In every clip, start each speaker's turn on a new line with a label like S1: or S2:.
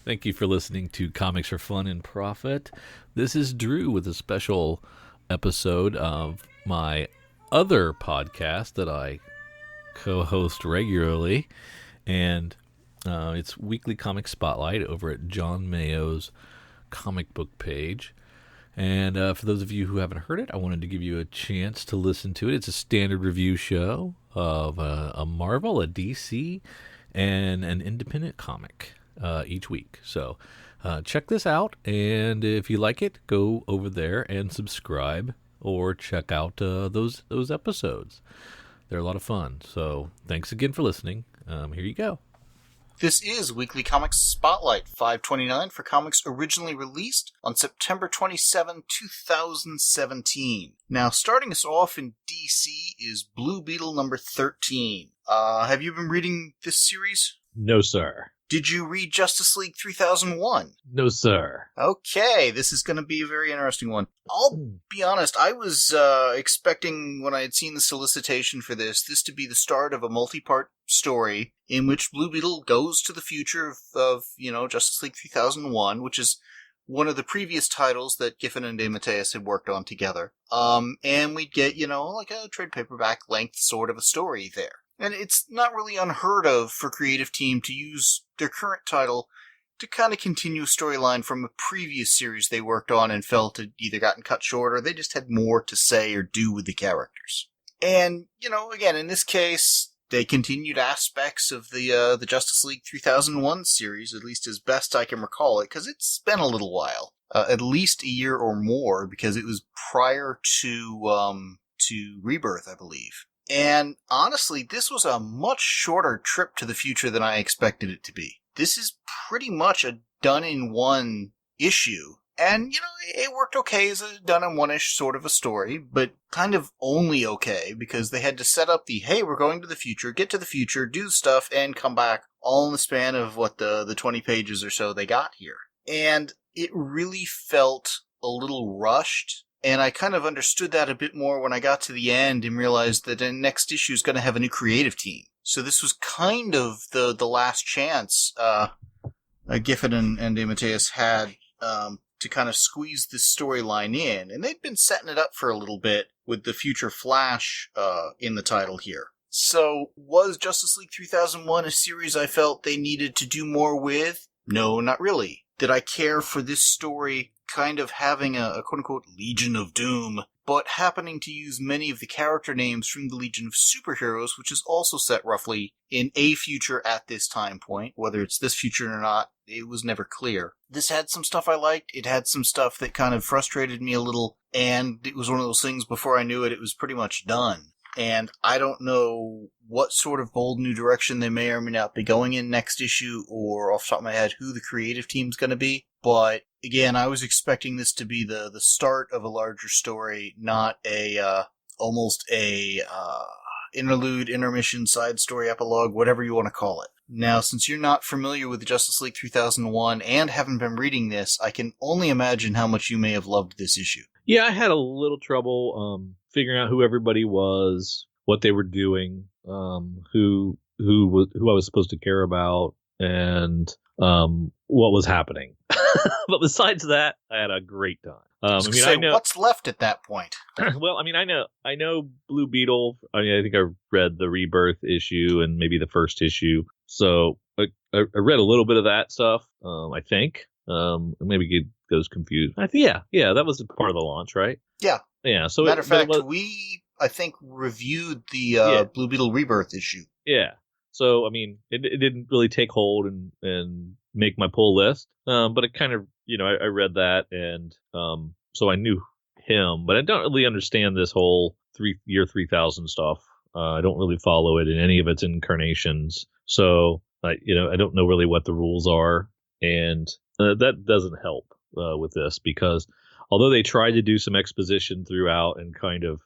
S1: Thank you for listening to Comics for Fun and Profit. This is Drew with a special episode of my other podcast that I co-host regularly, and it's Weekly Comic Spotlight over at John Mayo's comic book page. And for those of you who haven't heard it, I wanted to give you a chance to listen to it. It's a standard review show of a Marvel, a DC, and an independent comic each week. So check this out, and if you like it, go over there and subscribe or check out those episodes. They're a lot of fun. So thanks again for listening. Here you go.
S2: This is Weekly Comics Spotlight 529 for comics originally released on September 27, 2017. Now, starting us off in DC is Blue Beetle number 13. Have you been reading this series?
S3: No, sir.
S2: Did you read Justice League 3001?
S3: No, sir.
S2: Okay, this is going to be a very interesting one. I'll be honest, I was expecting, when I had seen the solicitation for this to be the start of a multi-part story in which Blue Beetle goes to the future of Justice League 3001, which is one of the previous titles that Giffen and DeMatteis had worked on together. And we'd get, like a trade paperback length sort of a story there. And it's not really unheard of for Creative Team to use their current title to kind of continue a storyline from a previous series they worked on and felt had either gotten cut short or they just had more to say or do with the characters. And, again, in this case, they continued aspects of the Justice League 3001 series, at least as best I can recall it, because it's been a little while. At least a year or more, because it was prior to Rebirth, I believe. And honestly, this was a much shorter trip to the future than I expected it to be. This is pretty much a done-in-one issue. And, it worked okay as a done-in-one-ish sort of a story, but kind of only okay, because they had to set up hey, we're going to the future, get to the future, do stuff, and come back, all in the span of the 20 pages or so they got here. And it really felt a little rushed. And I kind of understood that a bit more when I got to the end and realized that the next issue is going to have a new creative team. So this was kind of the last chance Giffen and DeMatteis had to kind of squeeze this storyline in. And they'd been setting it up for a little bit with the Future Flash in the title here. So was Justice League 3001 a series I felt they needed to do more with? No, not really. Did I care for this story kind of having a quote-unquote Legion of Doom, but happening to use many of the character names from the Legion of Superheroes, which is also set roughly in a future at this time point. Whether it's this future or not, it was never clear. This had some stuff I liked, it had some stuff that kind of frustrated me a little, and it was one of those things before I knew it, it was pretty much done. And I don't know what sort of bold new direction they may or may not be going in next issue, or off the top of my head, who the creative team's going to be. But again, I was expecting this to be the start of a larger story, not almost a interlude, intermission, side story, epilogue, whatever you want to call it. Now, since you're not familiar with Justice League 3001 and haven't been reading this, I can only imagine how much you may have loved this issue.
S3: Yeah, I had a little trouble figuring out who everybody was, what they were doing, who I was supposed to care about, and what was happening. But besides that, I had a great time.
S2: I know what's left at that point.
S3: Well, I know Blue Beetle. I think I read the Rebirth issue and maybe the first issue. So I read a little bit of that stuff. I think. Maybe it goes confused. I think yeah, that was part of the launch, right? Yeah. So
S2: matter of fact, we I think reviewed the Blue Beetle Rebirth issue.
S3: Yeah. So it didn't really take hold and make my pull list. But it kind of I read that and so I knew him, but I don't really understand this whole year 3000 stuff. I don't really follow it in any of its incarnations. So I don't know really what the rules are, and that doesn't help with this, because although they tried to do some exposition throughout and kind of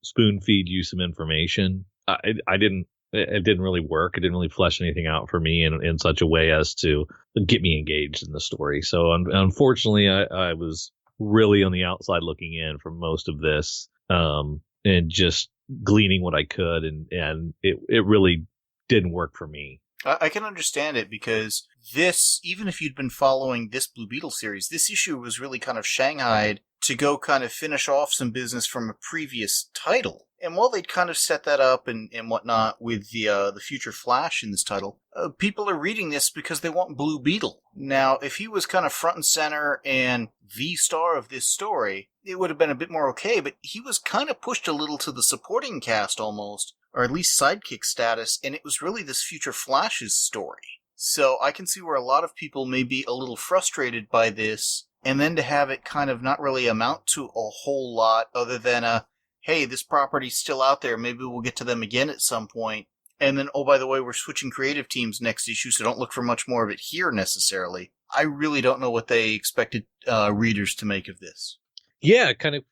S3: spoon feed you some information, it didn't really work. It didn't really flesh anything out for me in such a way as to get me engaged in the story. So unfortunately, I was really on the outside looking in for most of this, and just gleaning what I could, and it really didn't work for me.
S2: I can understand it, because this, even if you'd been following this Blue Beetle series, this issue was really kind of shanghaied to go kind of finish off some business from a previous title. And while they'd kind of set that up and whatnot with the future Flash in this title, people are reading this because they want Blue Beetle. Now, if he was kind of front and center and the star of this story, it would have been a bit more okay, but he was kind of pushed a little to the supporting cast almost, or at least sidekick status, and it was really this future Flash's story. So I can see where a lot of people may be a little frustrated by this, and then to have it kind of not really amount to a whole lot other than hey, this property's still out there, maybe we'll get to them again at some point. And then, oh, by the way, we're switching creative teams next issue, so don't look for much more of it here necessarily. I really don't know what they expected readers to make of this.
S3: Yeah, kind of,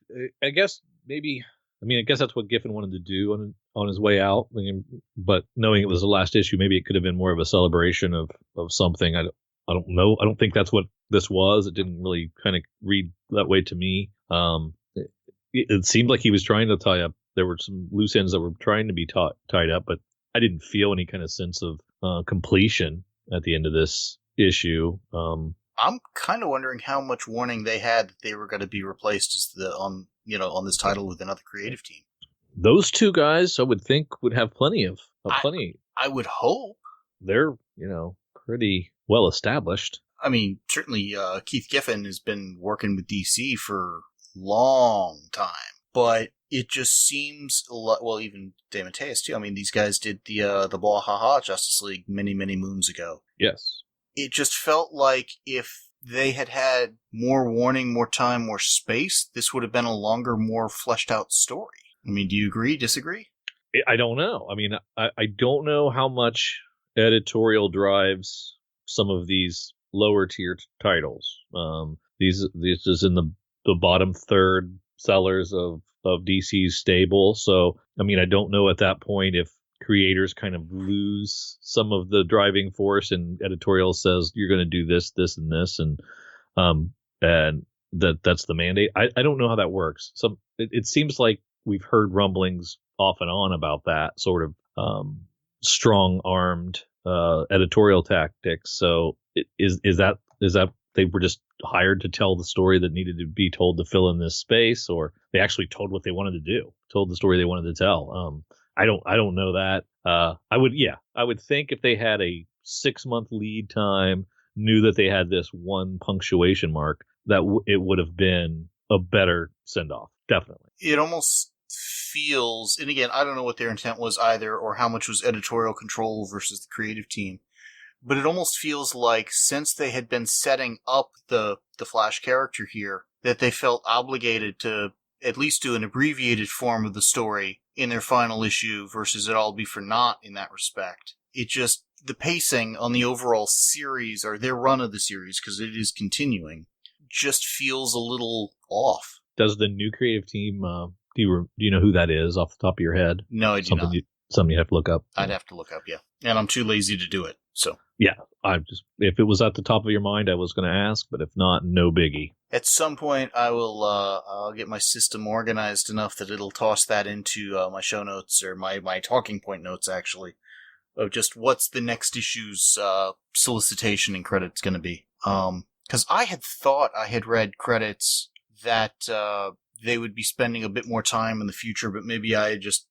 S3: I guess maybe, I guess that's what Giffen wanted to do on his way out. But knowing it was the last issue, maybe it could have been more of a celebration of something. I don't know. I don't think that's what this was. It didn't really kind of read that way to me. It seemed like he was trying to tie up. There were some loose ends that were trying to be tied up, but I didn't feel any kind of sense of completion at the end of this issue.
S2: I'm kind of wondering how much warning they had that they were going to be replaced as on this title with another creative team.
S3: Those two guys, I would think, would have plenty.
S2: I would hope.
S3: They're pretty well established.
S2: I mean, certainly Keith Giffen has been working with DC for long time, but it just seems a lot. Well, even DeMatteis too. I mean, these guys did the Blah Ha Ha Justice League many moons ago.
S3: Yes,
S2: it just felt like if they had had more warning, more time, more space, this would have been a longer, more fleshed out story. I mean, do you agree? Disagree?
S3: I don't know. I mean, I don't know how much editorial drives some of these lower tier titles. These is in the bottom third sellers of DC's stable. So, I mean, I don't know at that point if creators kind of lose some of the driving force and editorial says you're going to do this, and this, and that's the mandate. I don't know how that works. So it seems like we've heard rumblings off and on about that sort of strong-armed editorial tactics. So is that they were just hired to tell the story that needed to be told to fill in this space, or they actually told what they wanted to do, told the story they wanted to tell? I don't know that. I would think if they had a 6-month lead time, knew that they had this one punctuation mark, that it would have been a better send off. Definitely.
S2: It almost feels, and again, I don't know what their intent was either, or how much was editorial control versus the creative team, but it almost feels like since they had been setting up the Flash character here, that they felt obligated to at least do an abbreviated form of the story in their final issue versus it all be for naught in that respect. It just, the pacing on the overall series, or their run of the series, because it is continuing, just feels a little off.
S3: Does the new creative team, do you know who that is off the top of your head?
S2: No, I do not.
S3: Something you have to look up.
S2: I'd have to look up, yeah. And I'm too lazy to do it, so.
S3: Yeah, if it was at the top of your mind, I was going to ask, but if not, no biggie.
S2: At some point, I'll get my system organized enough that it'll toss that into my show notes, or my talking point notes, actually, of just what's the next issue's solicitation and credits going to be. Because I had thought I had read credits that they would be spending a bit more time in the future, but maybe I had just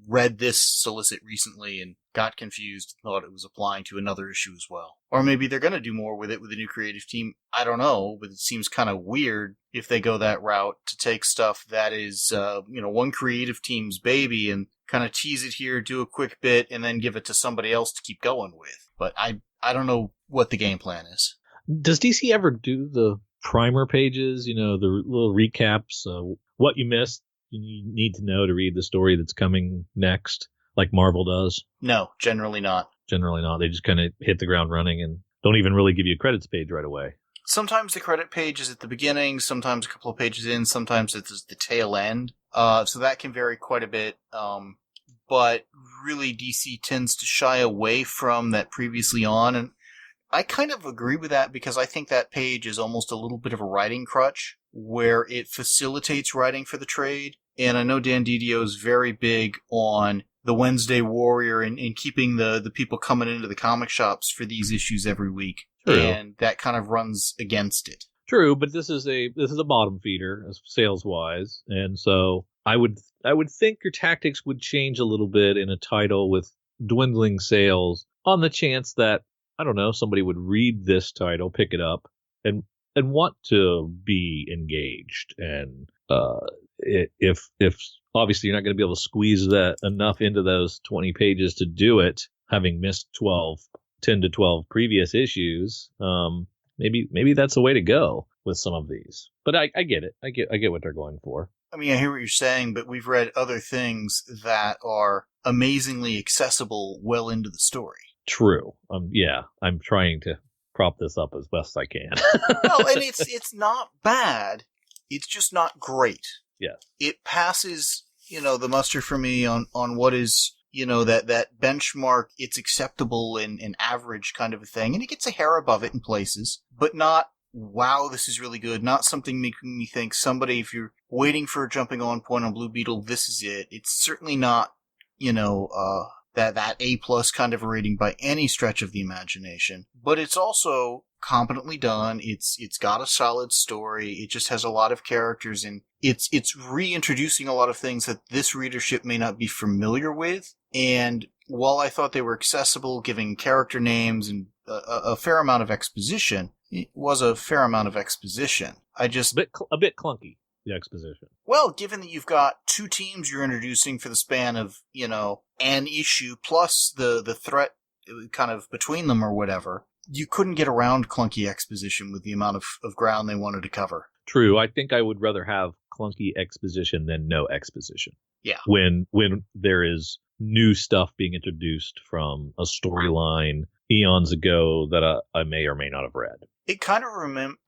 S2: read this solicit recently and got confused and thought it was applying to another issue as well. Or maybe they're going to do more with it with the new creative team. I don't know, but it seems kind of weird if they go that route to take stuff that is, one creative team's baby and kind of tease it here, do a quick bit, and then give it to somebody else to keep going with. But I don't know what the game plan is.
S3: Does DC ever do the primer pages, the little recaps, what you missed, you need to know to read the story that's coming next, like Marvel does?
S2: No, generally not.
S3: They just kind of hit the ground running and don't even really give you a credits page right away.
S2: Sometimes the credit page is at the beginning, sometimes a couple of pages in, sometimes it's the tail end. So that can vary quite a bit. But really DC tends to shy away from that previously on, and I kind of agree with that because I think that page is almost a little bit of a writing crutch where it facilitates writing for the trade. And I know Dan Didio is very big on the Wednesday Warrior and keeping the people coming into the comic shops for these issues every week.
S3: True.
S2: And that kind of runs against it.
S3: True, but this is a bottom feeder sales wise, and so I would think your tactics would change a little bit in a title with dwindling sales, on the chance that, I don't know, somebody would read this title, pick it up, and want to be engaged. And if obviously you're not going to be able to squeeze that enough into those 20 pages to do it, having missed 10 to 12 previous issues, maybe that's the way to go with some of these. But I get it. I get what they're going for.
S2: I mean, I hear what you're saying, but we've read other things that are amazingly accessible well into the story.
S3: True. Yeah, I'm trying to prop this up as best I can.
S2: No, and it's not bad. It's just not great.
S3: Yeah.
S2: It passes, the muster for me on what is, that benchmark, it's acceptable and average kind of a thing. And it gets a hair above it in places, but not, wow, this is really good. Not something making me think somebody, if you're waiting for a jumping on point on Blue Beetle, this is it. It's certainly not, that A+ kind of a rating by any stretch of the imagination, but it's also competently done. It's got a solid story. It just has a lot of characters, and it's reintroducing a lot of things that this readership may not be familiar with. And while I thought they were accessible, giving character names and a fair amount of exposition, it was a fair amount of exposition. A bit
S3: clunky, the exposition.
S2: Well, given that you've got two teams you're introducing for the span of, an issue plus the threat kind of between them or whatever, you couldn't get around clunky exposition with the amount of ground they wanted to cover.
S3: True. I think I would rather have clunky exposition than no exposition.
S2: Yeah.
S3: When there is new stuff being introduced from a storyline eons ago that I may or may not have read.
S2: It kind of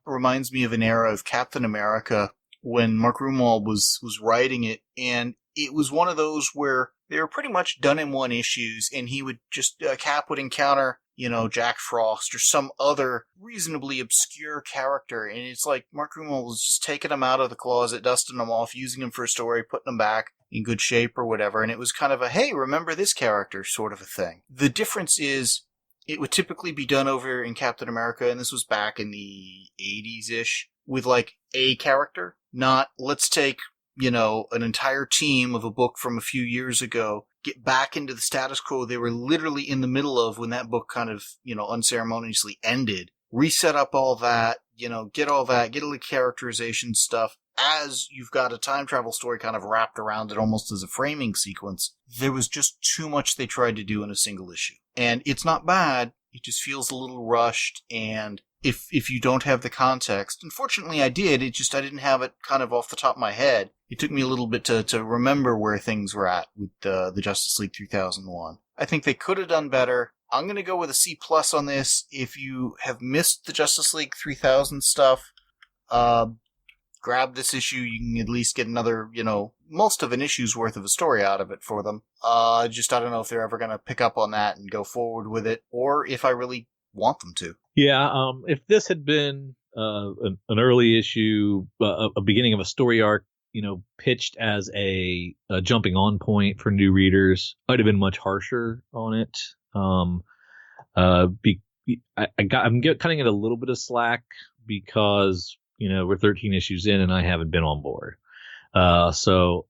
S2: reminds me of an era of Captain America when Mark Rummel was writing it, and it was one of those where they were pretty much done in one issues, and he would just, Cap would encounter, Jack Frost or some other reasonably obscure character, and it's like Mark Rummel was just taking them out of the closet, dusting them off, using them for a story, putting them back in good shape or whatever, and it was kind of a, hey, remember this character sort of a thing. The difference is, it would typically be done over in Captain America, and this was back in the 80s-ish, with like a character, not let's take, an entire team of a book from a few years ago, get back into the status quo they were literally in the middle of when that book kind of, unceremoniously ended, reset up all that, get all the characterization stuff as you've got a time travel story kind of wrapped around it almost as a framing sequence. There was just too much they tried to do in a single issue. And it's not bad, it just feels a little rushed, and if you don't have the context, unfortunately I did, I didn't have it kind of off the top of my head. It took me a little bit to remember where things were at with the Justice League 3001. I think they could have done better. I'm going to go with a C+ on this. If you have missed the Justice League 3000 stuff, grab this issue. You can at least get another, most of an issue's worth of a story out of it for them. I don't know if they're ever going to pick up on that and go forward with it, or if I really want them to.
S3: Yeah, if this had been an early issue, a beginning of a story arc, pitched as a jumping on point for new readers, I'd have been much harsher on it. I'm cutting it a little bit of slack because, we're 13 issues in and I haven't been on board. So,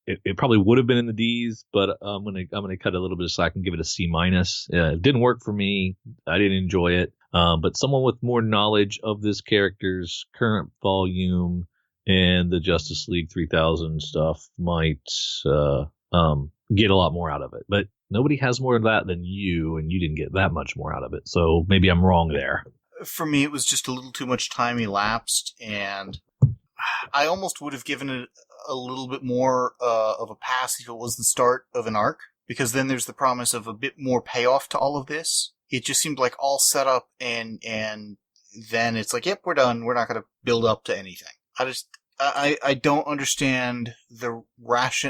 S3: it probably would have been in the D's, but I'm gonna cut a little bit of slack and give it a C-. It didn't work for me. I didn't enjoy it. But someone with more knowledge of this character's current volume and the Justice League 3000 stuff might get a lot more out of it. But nobody has more of that than you, and you didn't get that much more out of it. So maybe I'm wrong there.
S2: For me, it was just a little too much time elapsed, and I almost would have given it a little bit more of a pass if it was the start of an arc, because then there's the promise of a bit more payoff to all of this. It just seemed like all set up, and then it's like, yep, we're done. We're not going to build up to anything. I don't understand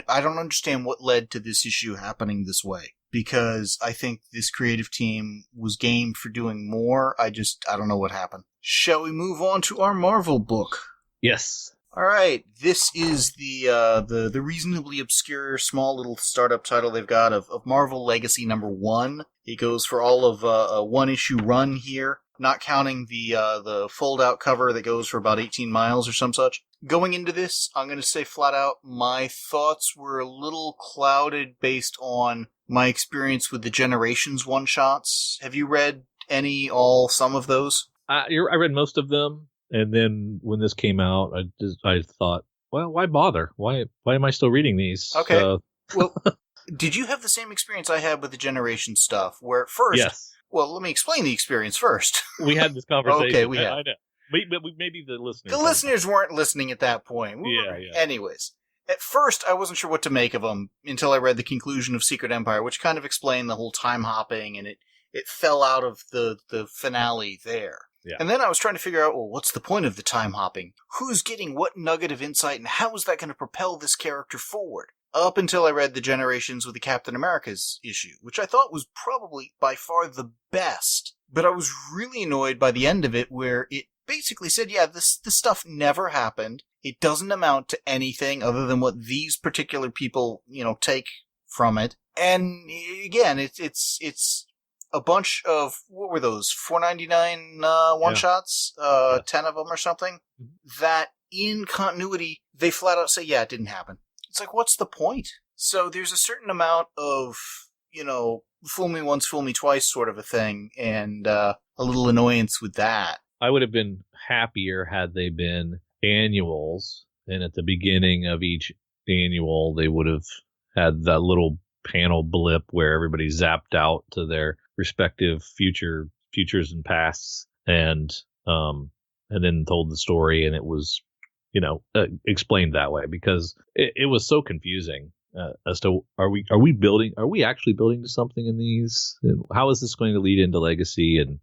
S2: I don't understand what led to this issue happening this way, because I think this creative team was game for doing more. I don't know what happened. Shall we move on to our Marvel book?
S3: Yes.
S2: All right, this is the reasonably obscure small little startup title they've got of Marvel Legacy #1. It goes for all of a one-issue run here. not counting the fold-out cover that goes for about 18 miles or some such. Going into this, I'm going to say flat out, my thoughts were a little clouded based on my experience with the Generations one-shots. Have you read any, all, some of those?
S3: I read most of them, and then when this came out, I thought, well, why bother? Why am I still reading these?
S2: Okay. Well, did you have the same experience I had with the Generation stuff, where at first...
S3: Yes.
S2: Well, let me explain the experience first.
S3: We had this conversation.
S2: Okay, we had.
S3: I know. But maybe the listeners...
S2: The listeners weren't listening at that point.
S3: Yeah.
S2: Anyways, at first, I wasn't sure what to make of them until I read the conclusion of Secret Empire, which kind of explained the whole time hopping, and it fell out of the finale there.
S3: Yeah.
S2: And then I was trying to figure out, well, what's the point of the time hopping? Who's getting what nugget of insight, and how is that going to propel this character forward? Up until I read the Generations with the Captain America's issue, which I thought was probably by far the best. But I was really annoyed by the end of it, where it basically said, yeah, this stuff never happened. It doesn't amount to anything other than what these particular people, take from it. And again, it's a bunch of, what were those, $4.99 one-shots? 10 of them or something? Mm-hmm. That in continuity, they flat out say, yeah, it didn't happen. It's like, what's the point? So there's a certain amount of, fool me once, fool me twice sort of a thing, and a little annoyance with that.
S3: I would have been happier had they been annuals, and at the beginning of each annual, they would have had that little panel blip where everybody zapped out to their respective futures and pasts, and then told the story, and it was explained that way, because it was so confusing as to are we actually building to something in these? How is this going to lead into Legacy? And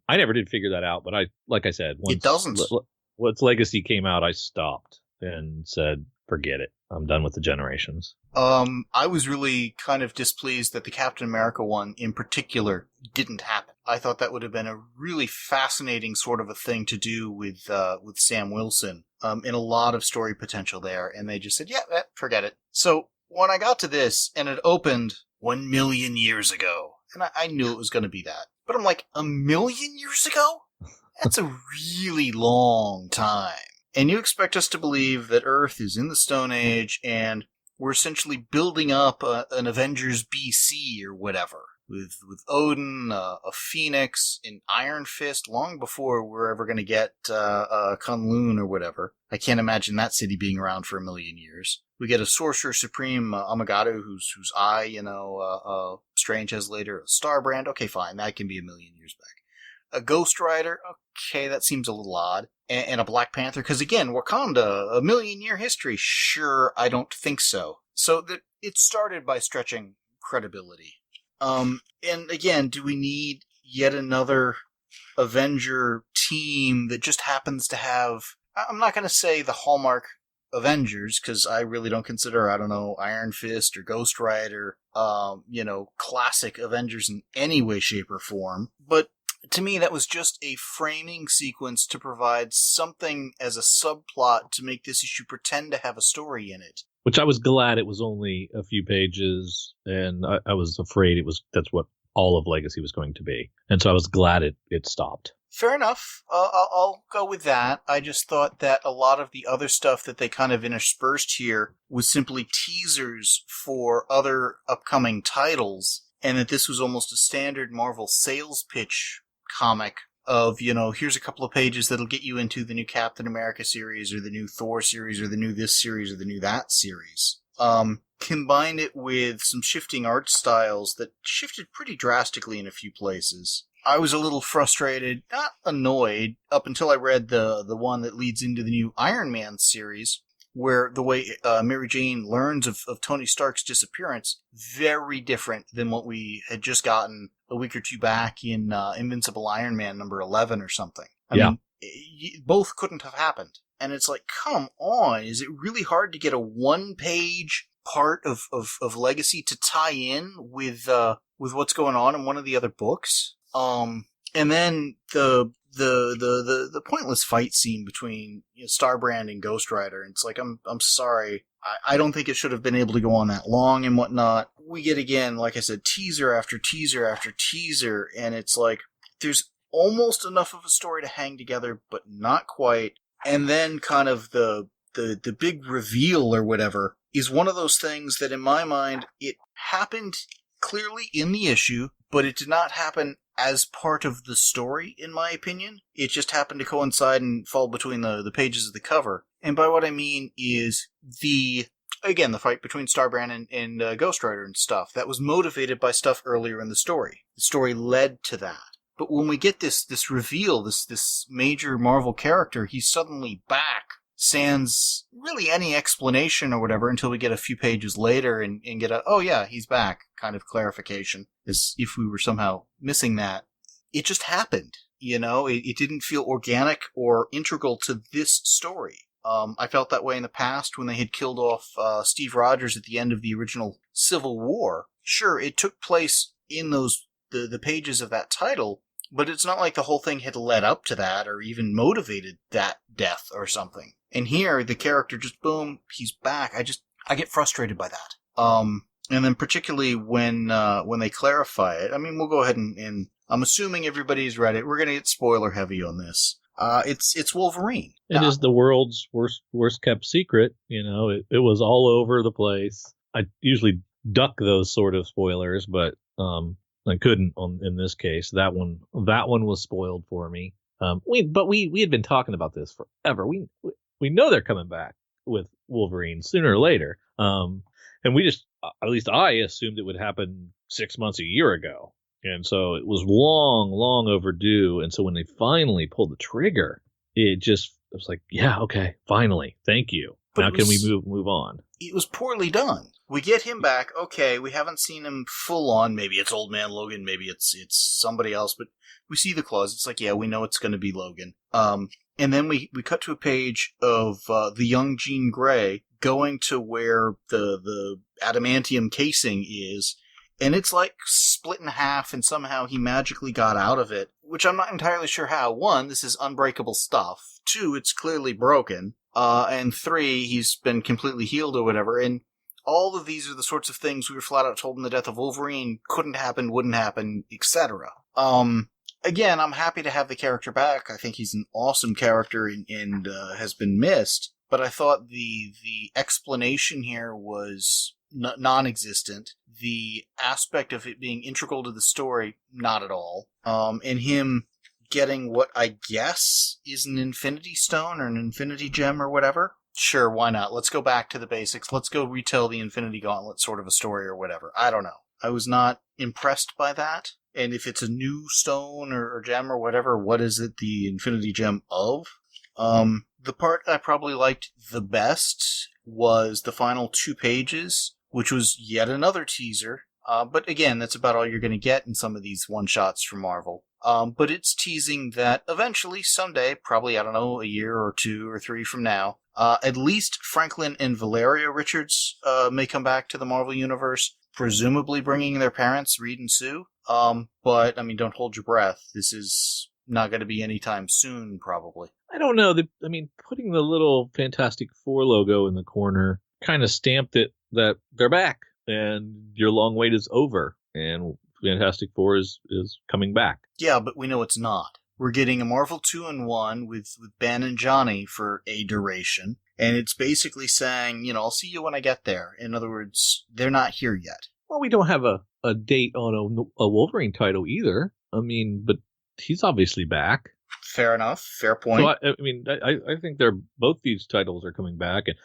S3: I never did figure that out, but like I said, once Legacy came out, I stopped and said, forget it. I'm done with the Generations.
S2: I was really kind of displeased that the Captain America one in particular didn't happen. I thought that would have been a really fascinating sort of a thing to do with Sam Wilson, and a lot of story potential there. And they just said, yeah, forget it. So when I got to this and it opened 1 million years ago, and I knew it was going to be that, but I'm like, 1 million years ago? That's a really long time. And you expect us to believe that Earth is in the Stone Age and we're essentially building up an Avengers BC or whatever, with Odin, a Phoenix, an Iron Fist, long before we're ever going to get Kunlun or whatever. I can't imagine that city being around for 1 million years. We get a Sorcerer Supreme, Amagatu, whose eye, Strange has later, a Starbrand. Okay, fine, that can be 1 million years back. A Ghost Rider, okay, that seems a little odd. And a Black Panther, because again, Wakanda, 1 million year history. Sure, I don't think so. So it started by stretching credibility. And again, do we need yet another Avenger team that just happens to have, I'm not going to say the hallmark Avengers, because I really don't consider, Iron Fist or Ghost Rider, classic Avengers in any way, shape, or form. But to me, that was just a framing sequence to provide something as a subplot to make this issue pretend to have a story in it.
S3: Which I was glad it was only a few pages, and I was afraid that's what all of Legacy was going to be. And so I was glad it stopped.
S2: Fair enough. I'll go with that. I just thought that a lot of the other stuff that they kind of interspersed here was simply teasers for other upcoming titles, and that this was almost a standard Marvel sales pitch comic of, here's a couple of pages that'll get you into the new Captain America series or the new Thor series or the new this series or the new that series. Combine it with some shifting art styles that shifted pretty drastically in a few places. I was a little frustrated, not annoyed, up until I read the one that leads into the new Iron Man series, where the way Mary Jane learns of Tony Stark's disappearance, very different than what we had just gotten a week or two back in Invincible Iron Man number 11 or something. I mean, both couldn't have happened. And it's like, come on, is it really hard to get a one-page part of Legacy to tie in with what's going on in one of the other books? And then the pointless fight scene between Starbrand and Ghost Rider. And it's like, I'm sorry. I don't think it should have been able to go on that long and whatnot. We get, again, like I said, teaser after teaser after teaser. And it's like, there's almost enough of a story to hang together, but not quite. And then kind of the big reveal or whatever is one of those things that in my mind, it happened clearly in the issue, but it did not happen as part of the story, in my opinion. It just happened to coincide and fall between the pages of the cover. And by what I mean is the fight between Starbrand and Ghost Rider and stuff, that was motivated by stuff earlier in the story. The story led to that. But when we get this reveal, this major Marvel character, he's suddenly back, sans really any explanation or whatever, until we get a few pages later and get a, oh yeah, he's back, kind of clarification, as if we were somehow missing that. It just happened, it didn't feel organic or integral to this story. I felt that way in the past when they had killed off Steve Rogers at the end of the original Civil War. Sure, it took place in the pages of that title, but it's not like the whole thing had led up to that or even motivated that death or something. And here, the character just, boom, he's back. I get frustrated by that. And then particularly when they clarify it, I mean, we'll go ahead and I'm assuming everybody's read it. We're going to get spoiler heavy on this. It's Wolverine.
S3: It is the world's worst kept secret. It was all over the place. I usually duck those sort of spoilers, but I couldn't in this case. That one was spoiled for me. We had been talking about this forever. We know they're coming back with Wolverine sooner or later. And we just, at least I assumed it would happen 6 months, a year ago. And so it was long overdue. And so when they finally pulled the trigger, it was like, yeah, okay, finally, thank you. But now can we move on?
S2: It was poorly done. We get him back. Okay, we haven't seen him full on. Maybe it's Old Man Logan. Maybe it's somebody else. But we see the claws. It's like, yeah, we know it's going to be Logan. And then we cut to a page of the young Jean Grey going to where the adamantium casing is. And it's like split in half, and somehow he magically got out of it, which I'm not entirely sure how. 1, this is unbreakable stuff. 2, it's clearly broken. And 3, he's been completely healed or whatever. And all of these are the sorts of things we were flat out told in the Death of Wolverine couldn't happen, wouldn't happen, etc. Again, I'm happy to have the character back. I think he's an awesome character and has been missed. But I thought the explanation here was non-existent. The aspect of it being integral to the story, not at all. And him getting what I guess is an Infinity Stone or an Infinity Gem or whatever. Sure, why not? Let's go back to the basics. Let's go retell the Infinity Gauntlet sort of a story or whatever. I don't know. I was not impressed by that. And if it's a new stone or gem or whatever, what is it the Infinity Gem of? The part I probably liked the best was the final 2 pages, which was yet another teaser. But again, that's about all you're going to get in some of these one-shots from Marvel. But it's teasing that eventually, someday, probably, I don't know, a year or 2 or 3 from now, at least Franklin and Valeria Richards may come back to the Marvel Universe, presumably bringing their parents, Reed and Sue. But, I mean, don't hold your breath. This is not going to be anytime soon, probably.
S3: I don't know. Putting the little Fantastic Four logo in the corner kind of stamped it that they're back and your long wait is over and Fantastic Four is coming back.
S2: Yeah, but we know it's not. We're getting a Marvel 2-in-1 with Ben and Johnny for a duration, and it's basically saying, I'll see you when I get there. In other words, they're not here yet.
S3: Well, we don't have a date on a Wolverine title either. I mean, but he's obviously back.
S2: Fair enough. Fair point.
S3: So I think both these titles are coming back, and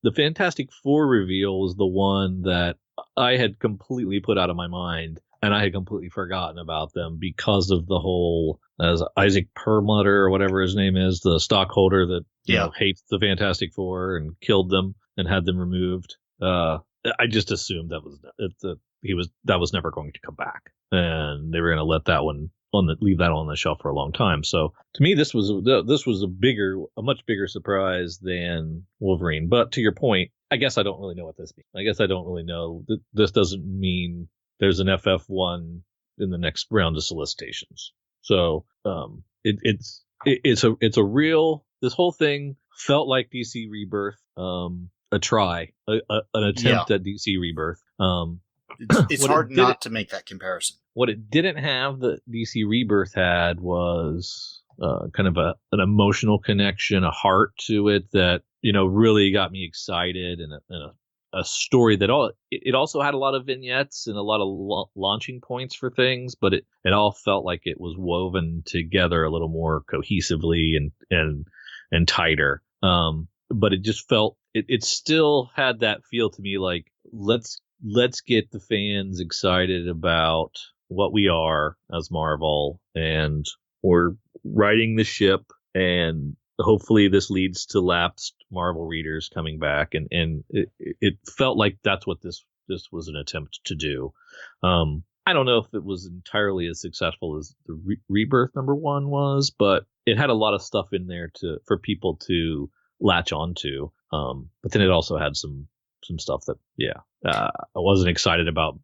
S3: the Fantastic Four reveal was the one that I had completely put out of my mind, and I had completely forgotten about them because of the whole, as Isaac Perlmutter or whatever his name is, the stockholder that hates the Fantastic Four and killed them and had them removed. I just assumed that was never going to come back, and they were going to let that one leave that on the shelf for a long time. So to me, this was a much bigger surprise than Wolverine. But to your point, I guess I don't really know what this means. I guess I don't really know. This doesn't mean there's an FF1 in the next round of solicitations. So it's a real. This whole thing felt like DC Rebirth, an attempt at DC Rebirth.
S2: It's hard not to make that comparison.
S3: What it didn't have that DC Rebirth had was kind of an emotional connection, a heart to it that, really got me excited, and a story that it also had a lot of vignettes and a lot of launching points for things, but it all felt like it was woven together a little more cohesively and tighter. But it just felt it still had that feel to me like let's get the fans excited about what we are as Marvel, and we're riding the ship, and hopefully this leads to lapsed Marvel readers coming back, and it felt like that's what this was an attempt to do. I don't know if it was entirely as successful as the Rebirth #1 was, but it had a lot of stuff in there for people to latch onto. But then it also had some stuff that I wasn't excited about.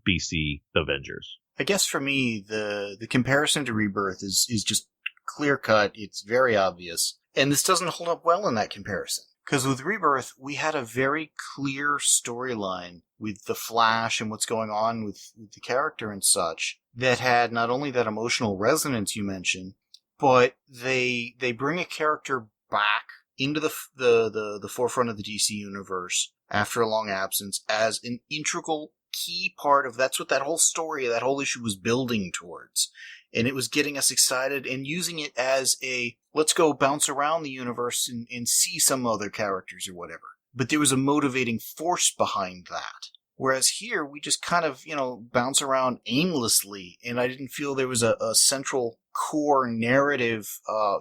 S3: BC Avengers.
S2: I guess for me, the comparison to Rebirth is just clear cut. It's very obvious. And this doesn't hold up well in that comparison. Because with Rebirth, we had a very clear storyline with the Flash and what's going on with the character and such that had not only that emotional resonance you mentioned, but they bring a character back into the forefront of the DC universe after a long absence as an integral key part of that's what that whole story, that whole issue was building towards. And it was getting us excited and using it as a, let's go bounce around the universe and see some other characters or whatever. But there was a motivating force behind that. Whereas here, we just kind of, bounce around aimlessly, and I didn't feel there was a central core narrative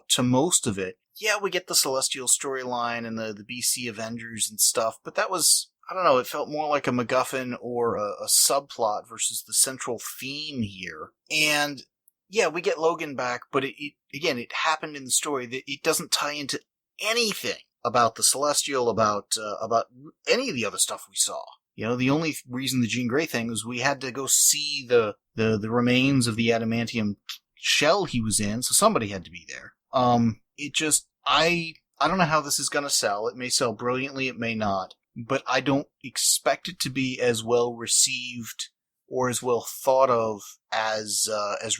S2: to most of it. Yeah, we get the Celestial storyline and the BC Avengers and stuff, but that was, I don't know, it felt more like a MacGuffin or a subplot versus the central theme here. And yeah, we get Logan back, but it happened in the story that it doesn't tie into anything about the Celestial, about any of the other stuff we saw. The only reason the Jean Grey thing was we had to go see the remains of the adamantium shell he was in, so somebody had to be there. I don't know how this is going to sell. It may sell brilliantly, it may not. But I don't expect it to be as well received or as well thought of as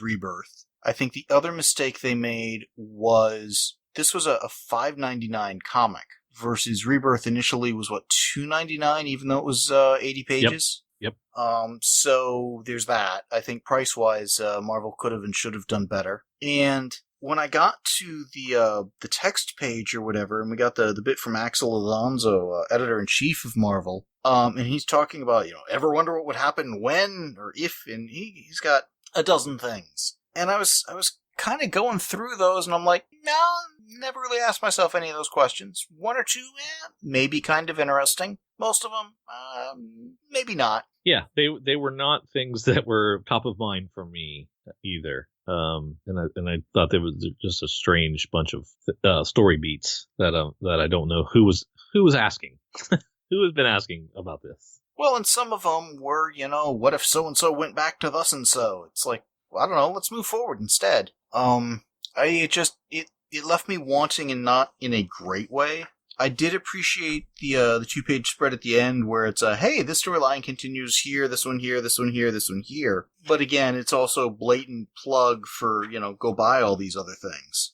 S2: Rebirth. I think the other mistake they made was this was a $5.99 comic versus Rebirth initially was $2.99, even though it was 80 pages.
S3: Yep.
S2: So there's that. I think price-wise, Marvel could have and should have done better. And when I got to the text page or whatever, and we got the bit from Axel Alonso, editor-in-chief of Marvel, and he's talking about, ever wonder what would happen when or if, and he's got a dozen things. And I was kind of going through those, and I'm like, no, never really asked myself any of those questions. One or two, maybe kind of interesting. Most of them, maybe not.
S3: Yeah, they were not things that were top of mind for me either. And I thought there was just a strange bunch of story beats that I don't know who was asking, who has been asking about this.
S2: Well, and some of them were, what if so and so went back to thus and so? It's like, well, I don't know, let's move forward instead. It left me wanting, and not in a great way. I did appreciate the 2-page spread at the end where it's hey, this storyline continues here, this one here, this one here, this one here. But again, it's also blatant plug for, go buy all these other things.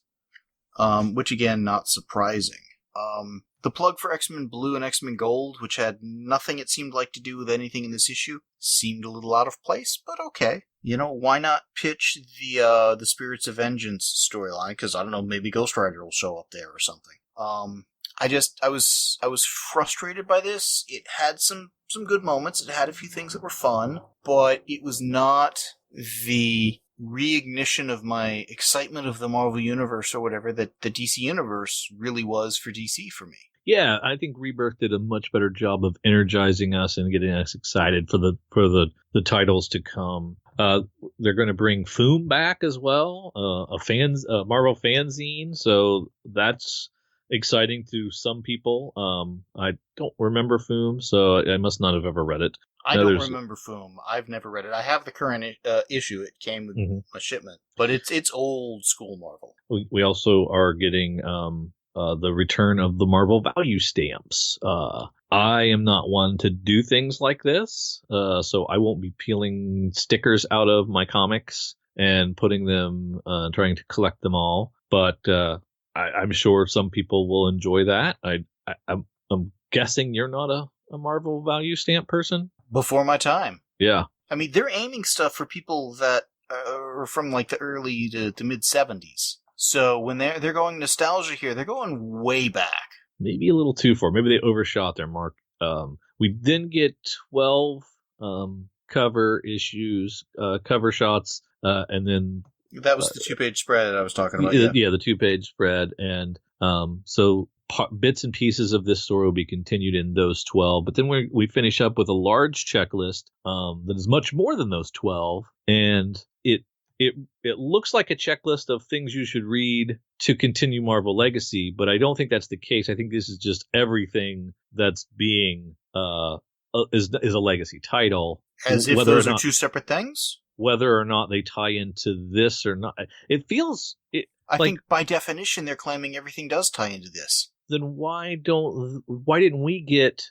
S2: Which again, not surprising. The plug for X-Men Blue and X-Men Gold, which had nothing it seemed like to do with anything in this issue, seemed a little out of place, but okay. Why not pitch the Spirits of Vengeance storyline? Because, I don't know, maybe Ghost Rider will show up there or something. I was frustrated by this. It had some good moments. It had a few things that were fun, but it was not the reignition of my excitement of the Marvel Universe or whatever that the DC Universe really was for DC for me.
S3: Yeah, I think Rebirth did a much better job of energizing us and getting us excited for the titles to come. They're going to bring Foom back as well, a Marvel fanzine, so that's exciting to some people. I don't remember Foom, so I must not have ever read it.
S2: I don't remember Foom. I've never read it. I have the current issue. It came with a shipment, but it's old school Marvel.
S3: We also are getting the return of the Marvel value stamps. I am not one to do things like this, so I won't be peeling stickers out of my comics and putting them, trying to collect them all. But I'm sure some people will enjoy that. I'm guessing you're not a Marvel value stamp person?
S2: Before my time.
S3: Yeah.
S2: I mean, they're aiming stuff for people that are from like the early to mid 70s. So when they're going nostalgia here, they're going way back.
S3: Maybe a little too far. Maybe they overshot their mark. We didn't get 12 cover issues, cover shots, and then
S2: that was the 2-page spread I was talking about.
S3: Yeah, the 2-page spread, and so bits and pieces of this story will be continued in those 12. But then we finish up with a large checklist that is much more than those 12, and it looks like a checklist of things you should read to continue Marvel Legacy, but I don't think that's the case. I think this is just everything that's being is a Legacy title.
S2: As if those are two separate things?
S3: Whether or not they tie into this or not. It feels...
S2: I think by definition they're claiming everything does tie into this.
S3: Then why didn't we get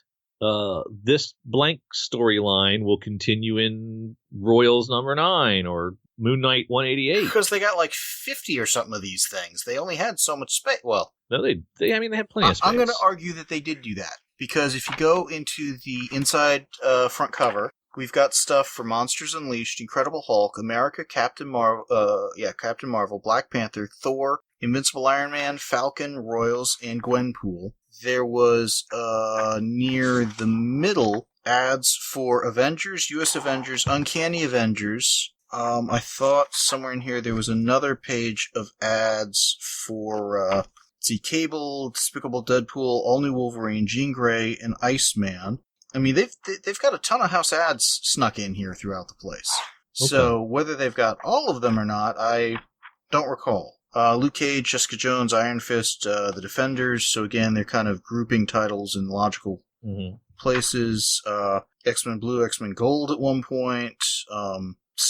S3: this blank storyline will continue in Royals number 9 or Moon Knight 188?
S2: Because they got like 50 or something of these things. They only had so much space. Well,
S3: no, they had plenty of space.
S2: I'm going to argue that they did do that. Because if you go into the inside front cover, we've got stuff for Monsters Unleashed, Incredible Hulk, America, Captain Marvel, Black Panther, Thor, Invincible Iron Man, Falcon, Royals, and Gwenpool. There was, near the middle, ads for Avengers, US Avengers, Uncanny Avengers. I thought somewhere in here there was another page of ads for, Cable, Despicable Deadpool, All New Wolverine, Jean Grey, and Iceman. I mean, they've got a ton of house ads snuck in here throughout the place. Okay. So whether they've got all of them or not, I don't recall. Luke Cage, Jessica Jones, Iron Fist, The Defenders. So again, they're kind of grouping titles in logical places. X-Men Blue, X-Men Gold at one point.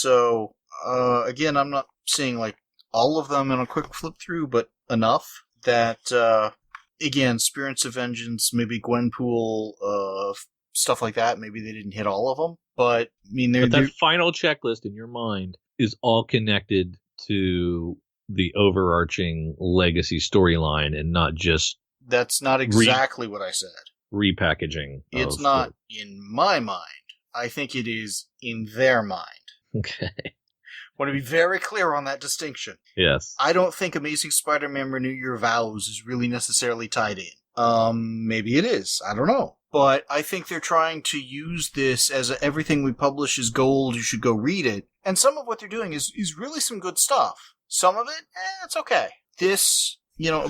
S2: Again, I'm not seeing like all of them in a quick flip through, but enough that, again, Spirits of Vengeance, maybe Gwenpool, stuff like that. Maybe they didn't hit all of them, but I mean,
S3: that final checklist in your mind is all connected to the overarching Legacy storyline, and not just. That's
S2: not exactly what I said.
S3: Repackaging.
S2: It's not in my mind. I think it is in their mind.
S3: Okay.
S2: I want to be very clear on that distinction.
S3: Yes.
S2: I don't think Amazing Spider-Man Renew Your Vows is really necessarily tied in. Maybe it is. I don't know. But I think they're trying to use this as everything we publish is gold, you should go read it. And some of what they're doing is really some good stuff. Some of it, it's okay. This,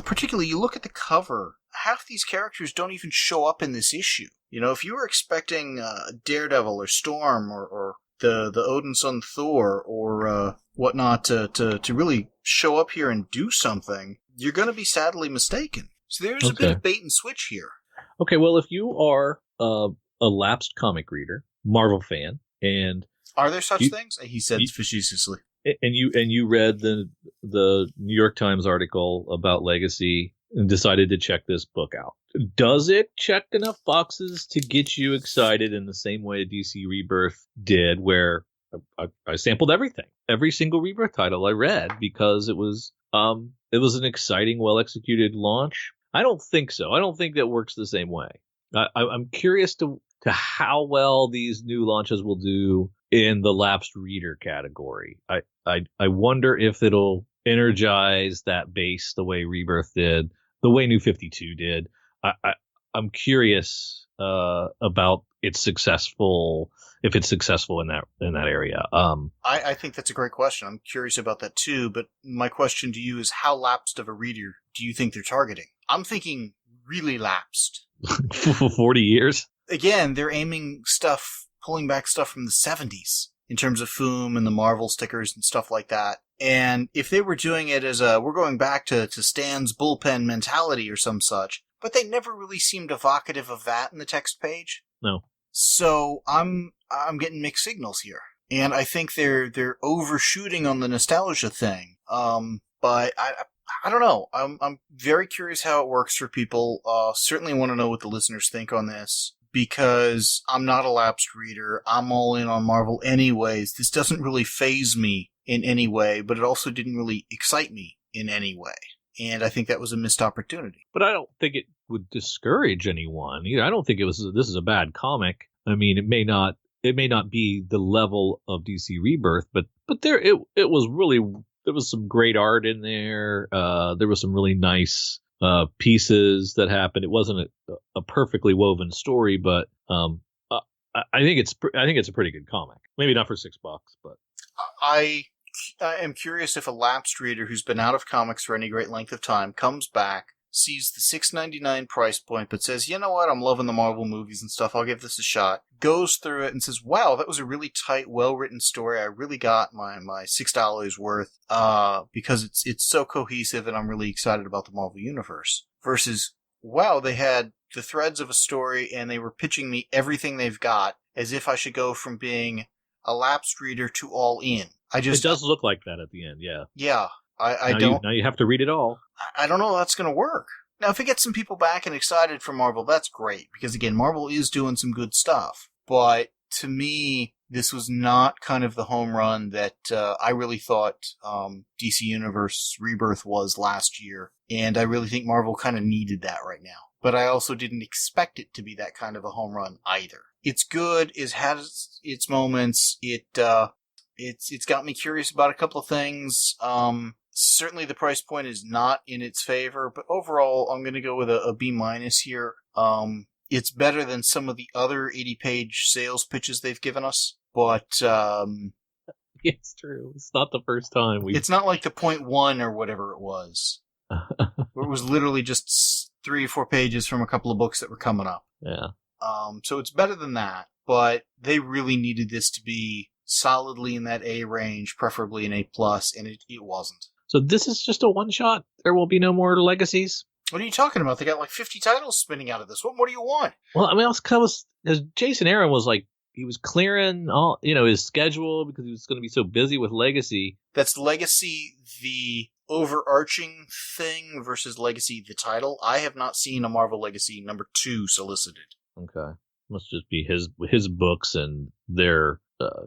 S2: particularly you look at the cover, half these characters don't even show up in this issue. If you were expecting Daredevil or Storm or the Odin Son Thor or whatnot to really show up here and do something, you're going to be sadly mistaken. So there's a bit of bait and switch here.
S3: Okay, well, if you are a lapsed comic reader, Marvel fan, and
S2: are there such things? He said facetiously.
S3: And you read the New York Times article about Legacy and decided to check this book out. Does it check enough boxes to get you excited in the same way DC Rebirth did, where I sampled everything, every single Rebirth title I read, because it was an exciting, well executed launch? I don't think so. I don't think that works the same way. I'm curious to how well these new launches will do in the lapsed reader category. I wonder if it'll energize that base the way Rebirth did, the way New 52 did. I'm curious about if it's successful in that area.
S2: I think that's a great question. I'm curious about that too. But my question to you is, how lapsed of a reader do you think they're targeting? I'm thinking really lapsed.
S3: 40 years.
S2: Again, they're pulling back stuff from the 70s in terms of Foom and the Marvel stickers and stuff like that. And if they were doing it as we're going back to Stan's bullpen mentality or some such, but they never really seemed evocative of that in the text page.
S3: No.
S2: So I'm getting mixed signals here. And I think they're overshooting on the nostalgia thing. But I don't know. I'm very curious how it works for people. Certainly want to know what the listeners think on this, because I'm not a lapsed reader. I'm all in on Marvel anyways. This doesn't really faze me in any way, but it also didn't really excite me in any way. And I think that was a missed opportunity.
S3: But I don't think it would discourage anyone. I don't think this is a bad comic. I mean, it may not be the level of DC Rebirth, but it was really, there was some great art in there. There was some really nice pieces that happened. It wasn't a perfectly woven story, but I think it's a pretty good comic. Maybe not for $6, but
S2: I am curious if a lapsed reader who's been out of comics for any great length of time comes back, sees the $6.99 price point, but says, you know what, I'm loving the Marvel movies and stuff, I'll give this a shot, goes through it and says, wow, that was a really tight, well-written story, I really got my $6 worth, because it's so cohesive and I'm really excited about the Marvel Universe. Versus, wow, they had the threads of a story and they were pitching me everything they've got, as if I should go from being a lapsed reader to all in. It
S3: does look like that at the end, yeah.
S2: Yeah.
S3: Now you have to read it all.
S2: I don't know how that's going to work. Now, if it gets some people back and excited for Marvel, that's great. Because, again, Marvel is doing some good stuff. But, to me, this was not kind of the home run that I really thought DC Universe Rebirth was last year. And I really think Marvel kind of needed that right now. But I also didn't expect it to be that kind of a home run either. It's good. It has its moments. It's got me curious about a couple of things. Certainly the price point is not in its favor, but overall I'm going to go with a B- here. It's better than some of the other 80-page sales pitches they've given us, but
S3: it's true. It's not the first time
S2: it's not like the .1 or whatever it was. Where it was literally just 3 or 4 pages from a couple of books that were coming up.
S3: Yeah.
S2: So it's better than that, but they really needed this to be solidly in that A range, preferably an A+, and it wasn't.
S3: So this is just a one-shot? There will be no more legacies?
S2: What are you talking about? They got like 50 titles spinning out of this. What more do you want?
S3: Well, I mean, because Jason Aaron was like, he was clearing all, his schedule because he was going to be so busy with Legacy.
S2: That's Legacy, the overarching thing, versus Legacy, the title. I have not seen a Marvel Legacy #2 solicited.
S3: Okay. Must just be his books and their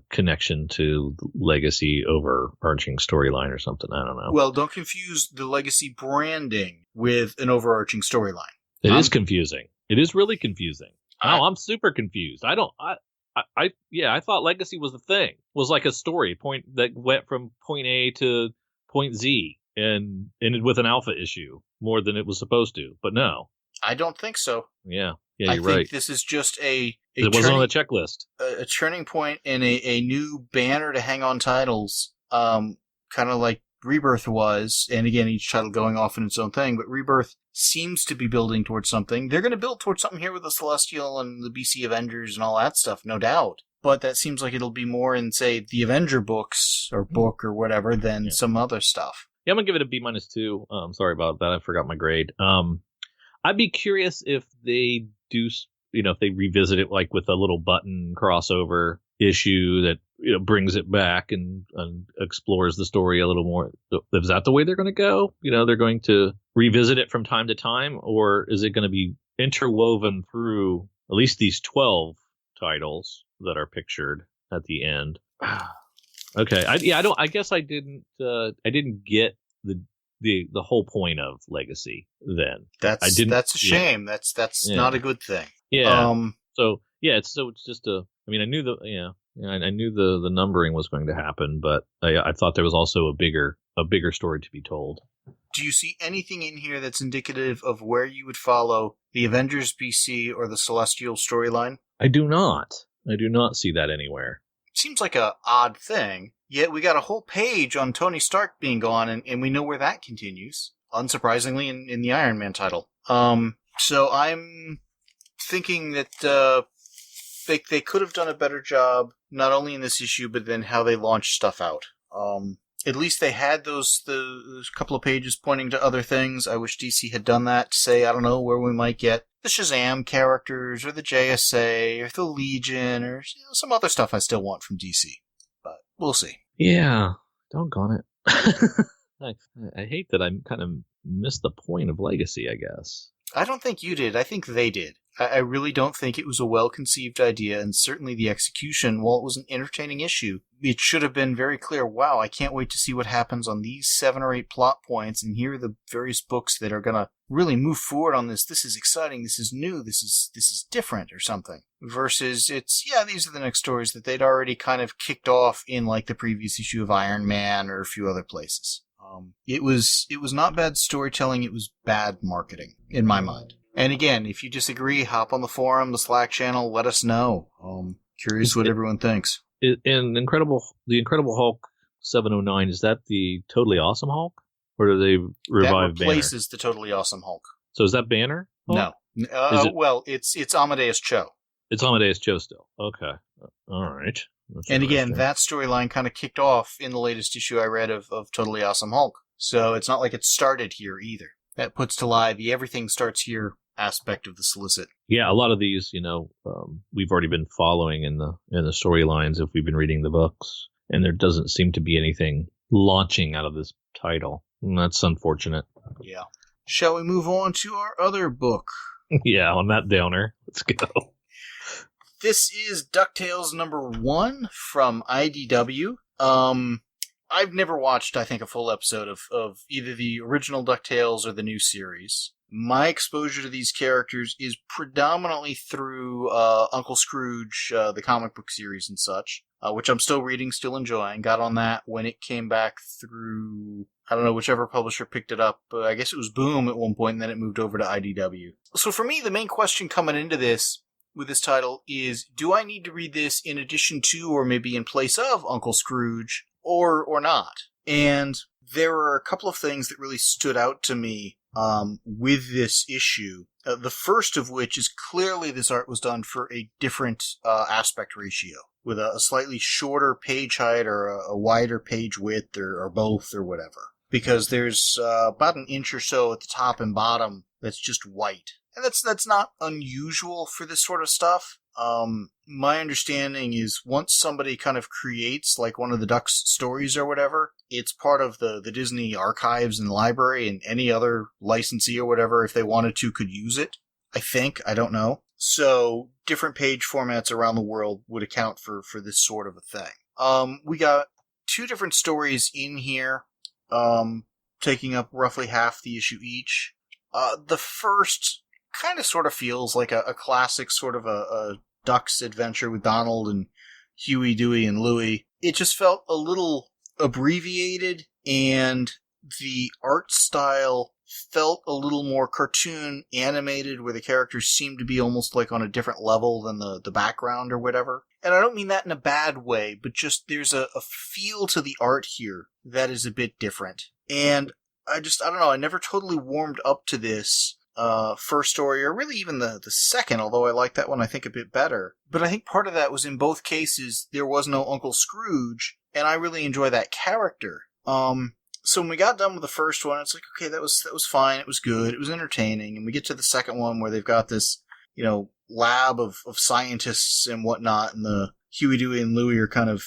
S3: connection to the Legacy overarching storyline or something. I don't know.
S2: Well, don't confuse the Legacy branding with an overarching storyline.
S3: It is confusing. It is really confusing. I'm super confused. I thought Legacy was the thing. It was like a story point that went from point A to point Z and ended with an alpha issue more than it was supposed to. But no.
S2: I don't think so.
S3: Yeah, you're right.
S2: I think this is just it
S3: wasn't on the checklist.
S2: A turning point and a new banner to hang on titles, kind of like Rebirth was. And again, each title going off in its own thing. But Rebirth seems to be building towards something. They're going to build towards something here with the Celestial and the BC Avengers and all that stuff, no doubt. But that seems like it'll be more in, say, the Avenger books or book or whatever than some other stuff.
S3: Yeah, I'm going to give it a B- too. Sorry about that. I forgot my grade. I'd be curious if they do, if they revisit it like with a little button crossover issue that brings it back and explores the story a little more. Is that the way they're going to go? They're going to revisit it from time to time, or is it going to be interwoven through at least these 12 titles that are pictured at the end? Okay, I guess I didn't get the whole point of Legacy then.
S2: That's a shame.
S3: Yeah.
S2: That's not a good thing.
S3: Yeah. It's just I knew I knew the numbering was going to happen, but I thought there was also a bigger story to be told.
S2: Do you see anything in here that's indicative of where you would follow the Avengers BC or the Celestial storyline?
S3: I do not see that anywhere.
S2: Seems like a odd thing. Yet we got a whole page on Tony Stark being gone, and we know where that continues. Unsurprisingly, in the Iron Man title. So I'm thinking that they could have done a better job, not only in this issue, but then how they launch stuff out. At least they had those couple of pages pointing to other things. I wish DC had done that to say, I don't know, where we might get the Shazam characters, or the JSA, or the Legion, or some other stuff I still want from DC. But we'll see.
S3: Yeah, doggone it. I hate that I kind of missed the point of Legacy, I guess.
S2: I don't think you did. I think they did. I really don't think it was a well-conceived idea, and certainly the execution, while it was an entertaining issue, it should have been very clear, wow, I can't wait to see what happens on these 7 or 8 plot points, and here are the various books that are going to really move forward on this. This is exciting, this is new, this is different, or something. Versus these are the next stories that they'd already kind of kicked off in, like, the previous issue of Iron Man or a few other places. It was not bad storytelling, it was bad marketing, in my mind. And again, if you disagree, hop on the forum, the Slack channel, let us know. Curious what everyone thinks.
S3: The Incredible Hulk 709, is that the Totally Awesome Hulk? Or do they revive
S2: That replaces the Totally Awesome Hulk.
S3: So is that Banner Hulk?
S2: No. Well, it's Amadeus Cho.
S3: It's Amadeus Cho still. Okay. All right.
S2: And again, that storyline kind of kicked off in the latest issue I read of Totally Awesome Hulk. So it's not like it started here either. That puts to lie the everything starts here aspect of the solicit.
S3: Yeah, a lot of these, we've already been following in the storylines if we've been reading the books, and there doesn't seem to be anything launching out of this title. And that's unfortunate.
S2: Yeah. Shall we move on to our other book?
S3: Yeah, on that downer, let's go.
S2: This is DuckTales #1 from IDW. I've never watched, I think, a full episode of either the original DuckTales or the new series. My exposure to these characters is predominantly through Uncle Scrooge, the comic book series and such, which I'm still reading, still enjoying. Got on that when it came back through, I don't know, whichever publisher picked it up. I guess it was Boom at one point, and then it moved over to IDW. So for me, the main question coming into this, with this title, is do I need to read this in addition to or maybe in place of Uncle Scrooge or not? And there are a couple of things that really stood out to me with this issue. The first of which is clearly this art was done for a different aspect ratio, with a slightly shorter page height or a wider page width or both or whatever. Because there's about an inch or so at the top and bottom that's just white. And that's not unusual for this sort of stuff. My understanding is once somebody kind of creates like one of the Ducks stories or whatever, it's part of the Disney archives and library, and any other licensee or whatever, if they wanted to, could use it. I think. I don't know. So different page formats around the world would account for this sort of a thing. We got 2 different stories in here, taking up roughly half the issue each. The first kind of sort of feels like a classic sort of a Ducks adventure with Donald and Huey, Dewey, and Louie. It just felt a little abbreviated, and the art style felt a little more cartoon animated, where the characters seemed to be almost like on a different level than the background or whatever. And I don't mean that in a bad way, but just there's a feel to the art here that is a bit different. And I don't know, I never totally warmed up to this first story, or really even the second, although I like that one, I think, a bit better. But I think part of that was in both cases, there was no Uncle Scrooge, and I really enjoy that character. So when we got done with the first one, it's like, okay, that was fine, it was good, it was entertaining, and we get to the second one where they've got this, lab of scientists and whatnot, and the Huey, Dewey, and Louie are kind of,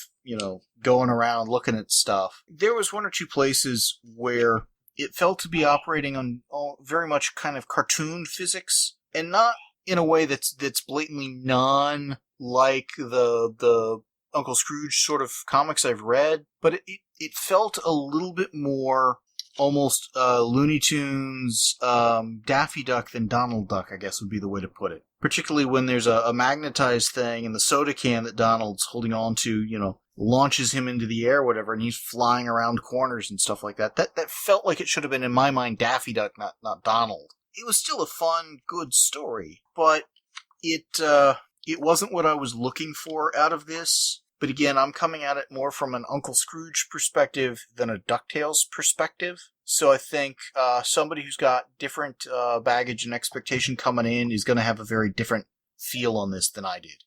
S2: going around looking at stuff. There was 1 or 2 places where it felt to be operating on very much kind of cartoon physics, and not in a way that's blatantly non-like the Uncle Scrooge sort of comics I've read, but it felt a little bit more almost Looney Tunes, Daffy Duck than Donald Duck, I guess would be the way to put it. Particularly when there's a magnetized thing, and the soda can that Donald's holding on to, launches him into the air or whatever, and he's flying around corners and stuff like that. That felt like it should have been, in my mind, Daffy Duck, not Donald. It was still a fun, good story, but it wasn't what I was looking for out of this. But again, I'm coming at it more from an Uncle Scrooge perspective than a DuckTales perspective. So I think somebody who's got different baggage and expectation coming in is going to have a very different feel on this than I did.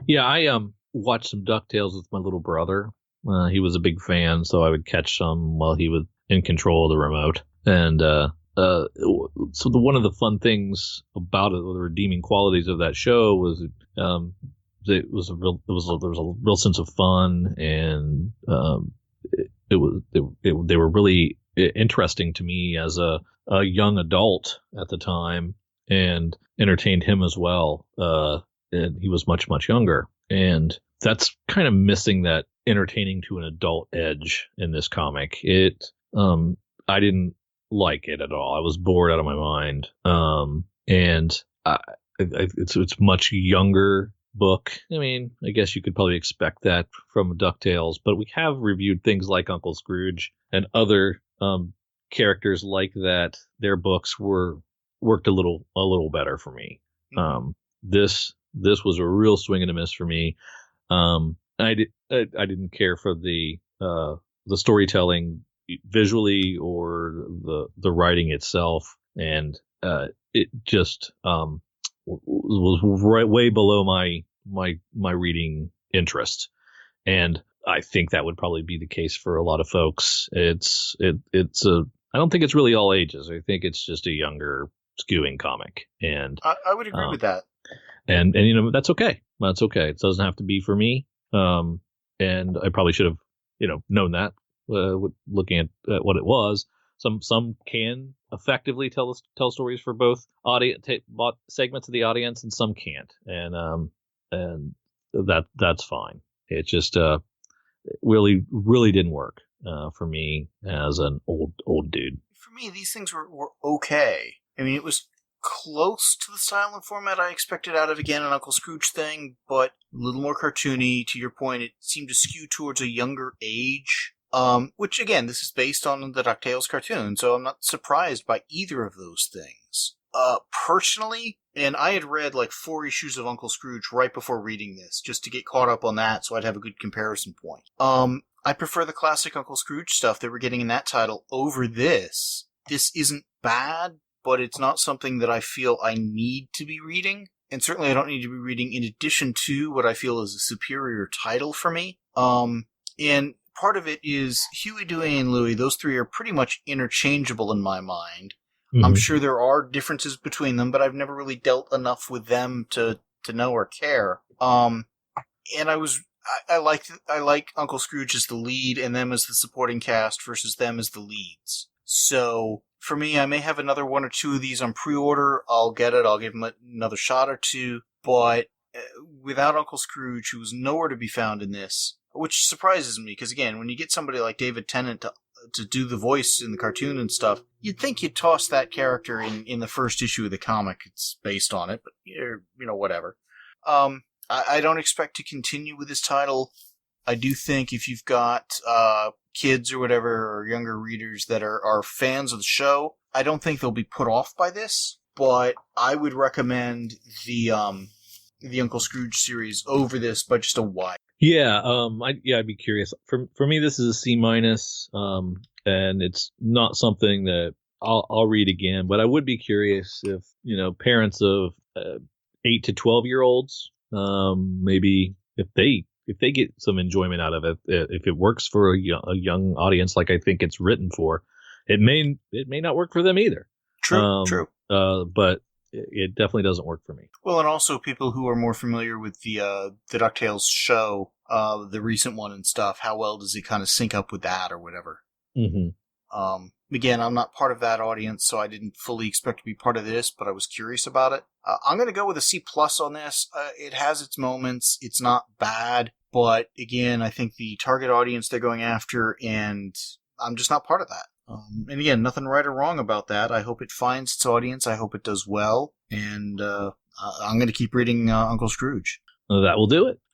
S2: Yeah,
S3: I watched some DuckTales with my little brother. He was a big fan, so I would catch some while he was in control of the remote. And so one of the fun things about it, the redeeming qualities of that show, was there was a real sense of fun, and they were really interesting to me as a young adult at the time, and entertained him as well. And he was much younger, and that's kind of missing that entertaining to an adult edge in this comic. I didn't like it at all. I was bored out of my mind. And it's much younger book. I mean, I guess you could probably expect that from DuckTales, but we have reviewed things like Uncle Scrooge and other characters like that. Their books worked a little better for me. This was a real swing and a miss for me. I didn't care for the storytelling visually or the writing itself, and it just was way below my reading interest, and I think that would probably be the case for a lot of folks. I don't think it's really all ages. I think it's just a younger skewing comic, and
S2: I would agree with that.
S3: And that's okay. That's okay. It doesn't have to be for me. And I probably should have known that looking at what it was. Some can effectively tell stories for both segments of the audience, and some can't, and that's fine. It just really didn't work for me as an old dude.
S2: For me, these things were okay. I mean, it was close to the style and format I expected out of, again, an Uncle Scrooge thing, but a little more cartoony. To your point, it seemed to skew towards a younger age. Which, again, this is based on the DuckTales cartoon, so I'm not surprised by either of those things. Personally, and I had read like 4 issues of Uncle Scrooge right before reading this, just to get caught up on that, so I'd have a good comparison point. I prefer the classic Uncle Scrooge stuff that we're getting in that title over this. This isn't bad, but it's not something that I feel I need to be reading, and certainly I don't need to be reading in addition to what I feel is a superior title for me. And part of it is Huey, Dewey, and Louie. Those 3 are pretty much interchangeable in my mind. Mm-hmm. I'm sure there are differences between them, but I've never really dealt enough with them to know or care. And I like Uncle Scrooge as the lead and them as the supporting cast versus them as the leads. So for me, I may have another 1 or 2 of these on pre-order. I'll get it. I'll give them another shot or 2. But without Uncle Scrooge, who was nowhere to be found in this, which surprises me, because again, when you get somebody like David Tennant to do the voice in the cartoon and stuff, you'd think you'd toss that character in the first issue of the comic it's based on it, but whatever. I don't expect to continue with this title. I do think if you've got kids or whatever, or younger readers that are fans of the show, I don't think they'll be put off by this, but I would recommend the Uncle Scrooge series over this by just a wide.
S3: Yeah, I'd be curious. For me, this is a C-, and it's not something that I'll read again. But I would be curious if parents of 8 to 12-year-olds, maybe if they get some enjoyment out of it, if it works for a young audience like I think it's written for, it may not work for them either.
S2: True.
S3: But it definitely doesn't work for me.
S2: Well, and also people who are more familiar with the DuckTales show, the recent one and stuff, how well does it kind of sync up with that or whatever?
S3: Mm-hmm.
S2: Again, I'm not part of that audience, so I didn't fully expect to be part of this, but I was curious about it. I'm going to go with a C+ on this. It has its moments. It's not bad, but again, I think the target audience they're going after, and I'm just not part of that. And again, nothing right or wrong about that. I hope it finds its audience. I hope it does well. And I'm going to keep reading Uncle Scrooge.
S3: That will do it.